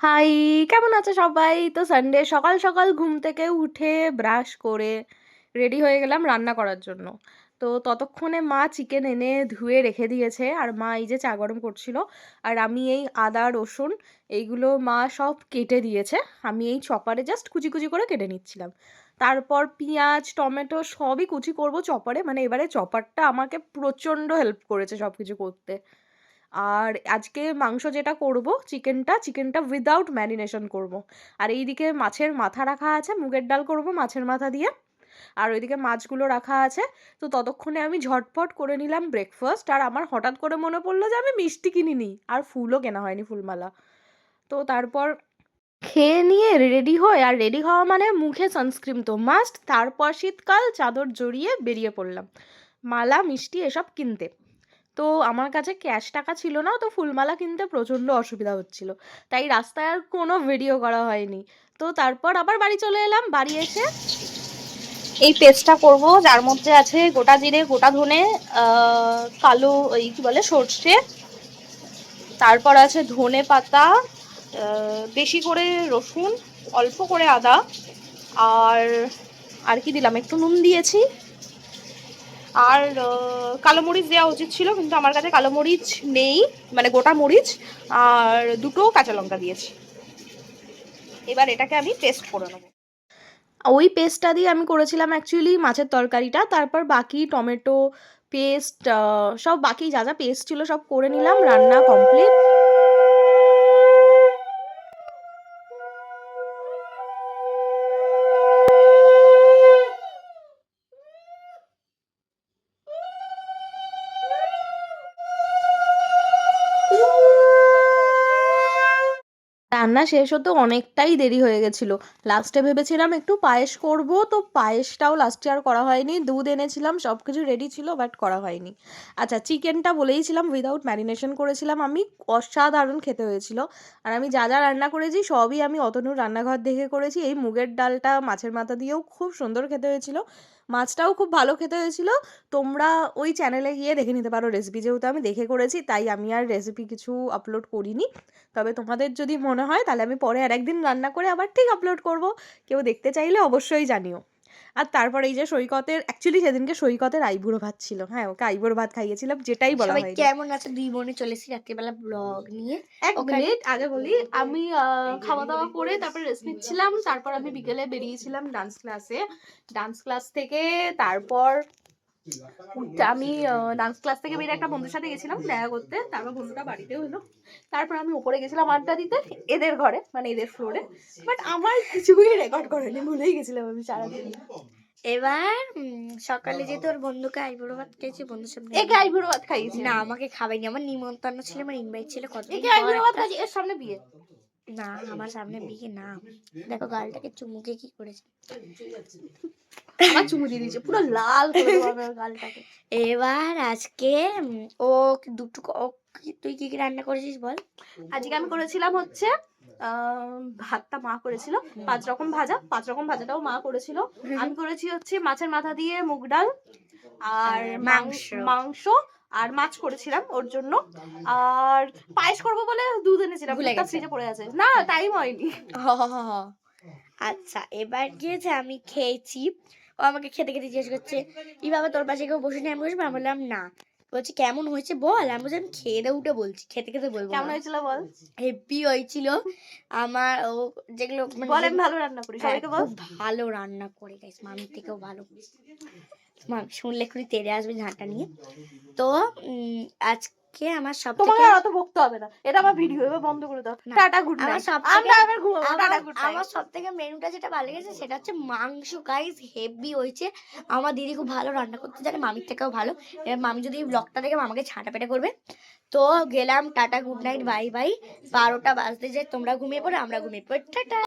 High, কেমন আছো সবাই? তো সানডে সকাল সকাল ঘুম থেকে উঠে ব্রাশ করে রেডি হয়ে গেলাম রান্না করার জন্য। তো ততক্ষণে মা চিকেন এনে ধুয়ে রেখে দিয়েছে, আর মা এই যে চা গরম করছিল, আর আমি এই আদা রসুন এইগুলো মা সব কেটে দিয়েছে। আমি এই চপারে জাস্ট কুচি কুচি করে কেটে নিচ্ছিলাম। তারপর পেঁয়াজ টমেটো সবই কুচি করব চপারে, মানে এবারে চপারটা আমাকে প্রচণ্ড হেল্প করেছে সব কিছু করতে। আর আজকে মাংস যেটা করব, চিকেনটা উইদাউট ম্যারিনেশন করব। আর এইদিকে মাছের মাথা রাখা আছে, মুগের ডাল করব মাছের মাথা দিয়ে। আর ওইদিকে মাছগুলো রাখা আছে। তো ততক্ষণে আমি ঝটপট করে নিলাম ব্রেকফাস্ট, আর আমার হঠাৎ করে মনে পড়লো যে আমি মিষ্টি কিনিনি, আর ফুলও কেনা হয়নি, ফুলমালা। তো তারপর খেয়ে নিয়ে রেডি হয়ে, আর রেডি হওয়া মানে মুখে সানস্ক্রিন তো মাস্ট, তারপর শীতকাল চাদর জড়িয়ে বেরিয়ে পড়লাম মালা মিষ্টি এসব কিনতে। তো আমার কাছে ক্যাশ টাকা ছিল না, তো ফুলমালা কিনতে প্রচণ্ড অসুবিধা হচ্ছিল, তাই রাস্তায় আর কোনো ভিডিও করা হয়নি। তো তারপর আবার বাড়ি চলে এলাম। বাড়ি এসে এই পেস্টটা করব, যার মধ্যে আছে গোটা জিরে, গোটা ধনে, কালো এই কি বলে সর্ষে, তারপর আছে ধনে পাতা, বেশি করে রসুন, অল্প করে আদা, আর আর কি দিলাম, একটু নুন দিয়েছি। আর কালো মরিচ দেওয়া উচিত ছিল, কিন্তু আমার কাছে কালো মরিচ নেই, মানে গোটা মরিচ, আর দুটো কাঁচা লঙ্কা দিয়েছি। এবার এটাকে আমি পেস্ট করে নেবো। ওই পেস্টটা দিয়ে আমি করেছিলাম অ্যাকচুয়ালি মাছের তরকারিটা। তারপর বাকি টমেটো পেস্ট, সব বাকি যা যা পেস্ট ছিল সব করে নিলাম, রান্না কমপ্লিট। রান্না শেষ হতে অনেকটাই দেরি হয়ে গেছিলো। লাস্টে ভেবেছিলাম একটু পায়েস করব, তো পায়েসটাও লাস্টে আর করা হয়নি। দুধ এনেছিলাম, সব কিছু রেডি ছিল, বাট করা হয়নি। আচ্ছা, চিকেনটা বলেইছিলাম উইদাউট ম্যারিনেশন করেছিলাম আমি, অসাধারণ খেতে হয়েছিল। আর আমি যা যা রান্না করেছি সবই আমি অতনুর রান্নাঘর দেখে করেছি। এই মুগের ডালটা মাছের মাথা দিয়েও খুব সুন্দর খেতে হয়েছিল, মাছটাও খুব ভালো খেতে হয়েছিল। তোমরা ওই চ্যানেলে গিয়ে দেখে নিতে পারো রেসিপি, যেহেতু আমি দেখে করেছি তাই আমি আর রেসিপি কিছু আপলোড করিনি। তবে তোমাদের যদি মনে হয় তাহলে আমি পরে আর একদিন রান্না করে আবার ঠিক আপলোড করব, কেউ দেখতে চাইলে অবশ্যই জানিও। আর তারপর এই যে সৈকতের, অ্যাকচুয়ালি সেদিনকে সৈকতের আইবুড়ো ভাত ছিল। হ্যাঁ, ওকে আইবুড়ো ভাত খাইয়েছিলাম, যেটাই বলা সবাই হয়। কেমন আছে? দুই বোনে চলেছি রাত্রিবেলা ব্লগ নিয়ে। এক মিনিট আগে বলি, আমি খাওয়া দাওয়া করে তারপর রেস্ট নিচ্ছিলাম। তারপর আমি বিকেলে বেরিয়েছিলাম ডান্স ক্লাসে। ডান্স ক্লাস থেকে তারপর আমি ডান্স ক্লাস থেকে বেরিয়ে একটা বন্ধুর সাথে গেছিলাম দেখা করতে, তারপর বন্ধুটা বাড়িতেও এলো। তারপর আমি উপরে গেছিলাম আড্ডা দিতে এদের ঘরে, মানে এদের ফ্লোরে। বাট আমার কিছুই রেকর্ড করেনি, ভুলেই গেছিলাম আমি সারাদিন। এবার সকালে যে তোর বন্ধুকে আইবুড়ো ভাত খেয়েছি বন্ধুর সামনে। একে আইবুড়ো ভাত খাইয়েছি না, আমাকে খাওয়াইনি। আমার নিমন্ত্রণ ছিল, আমার ইনভাইট ছিল। কত একে আইবুড়ো ভাত খাইয়েছি, এর সামনে বিয়ে। না, আমার সামনে বিয়ে না। দেখো গালটাকে চুমুকে কি করেছে, আমার চুমু দিয়ে দিয়েছে, পুরো লাল করে দেবো আমার গালটাকে। এবার আজকে ও দুটো তুই কি কি রান্না করেছিস বল? আজকে আমি করেছিলাম হচ্ছে ভাতটা মা করেছিল, 5 রকম ভাজা, 5 রকম ভাজাটাও মা করেছিল। আমি করেছি হচ্ছে মাছের মাথা দিয়ে মুগ ডাল, আর মাংস। মাংস, আর মাছ করেছিলাম ওর জন্য। আর পায়েস করবো বলে দুধ এনেছিলাম, ভুলে গেছে। ফ্রিজে পড়ে আছে, না টাইম হয়নি। আচ্ছা, এবার গিয়েছে আমি খেয়েছি। ও আমাকে খেতে খেতে জিজ্ঞেস করছে, এইভাবে তোর পাশে কেউ বসে নেই? আমি বসবো? আমি বললাম না। বলছি কেমন হয়েছে বল? আমি বলছি আমি খেয়ে দিয়ে উঠে বলছি, খেতে খেতে বলবো। কেমন হয়েছিল বল? হেভি হয়েছিল। আমার ও যেগুলো বল আমি ভালো রান্না করি, সবাইকে বল। খুব ভালো রান্না করে গাইস, মামির থেকেও ভালো। মামি শুনলে এক্ষুনি তেড়ে আসবে ঝাঁটা নিয়ে। তো আজকে আমার সব তোমাকে আর অত বকতে হবে না, এটা আমার ভিডিও, এবার বন্ধ করে দাও। টাটা গুড নাইট, আমরা আবার ঘুমাবো। Tata good night. আমার সব থেকে মেনুটা যেটা ভালো লেগেছে সেটা হচ্ছে মাংস গাইস, হেভি হয়েছে। আমার দিদি খুব ভালো রান্না করতে জানে, মামির থেকেও ভালো। এবার মামি যদি ব্লগটা দেখে মামাকে ছাঁটা পেটা করবে। তো গেলাম, tata good night, bye bye. 12টা বাজতে যায়, তোমরা ঘুমিয়ে পড়ো, আমরা ঘুমিয়ে পড়ি, টাটা।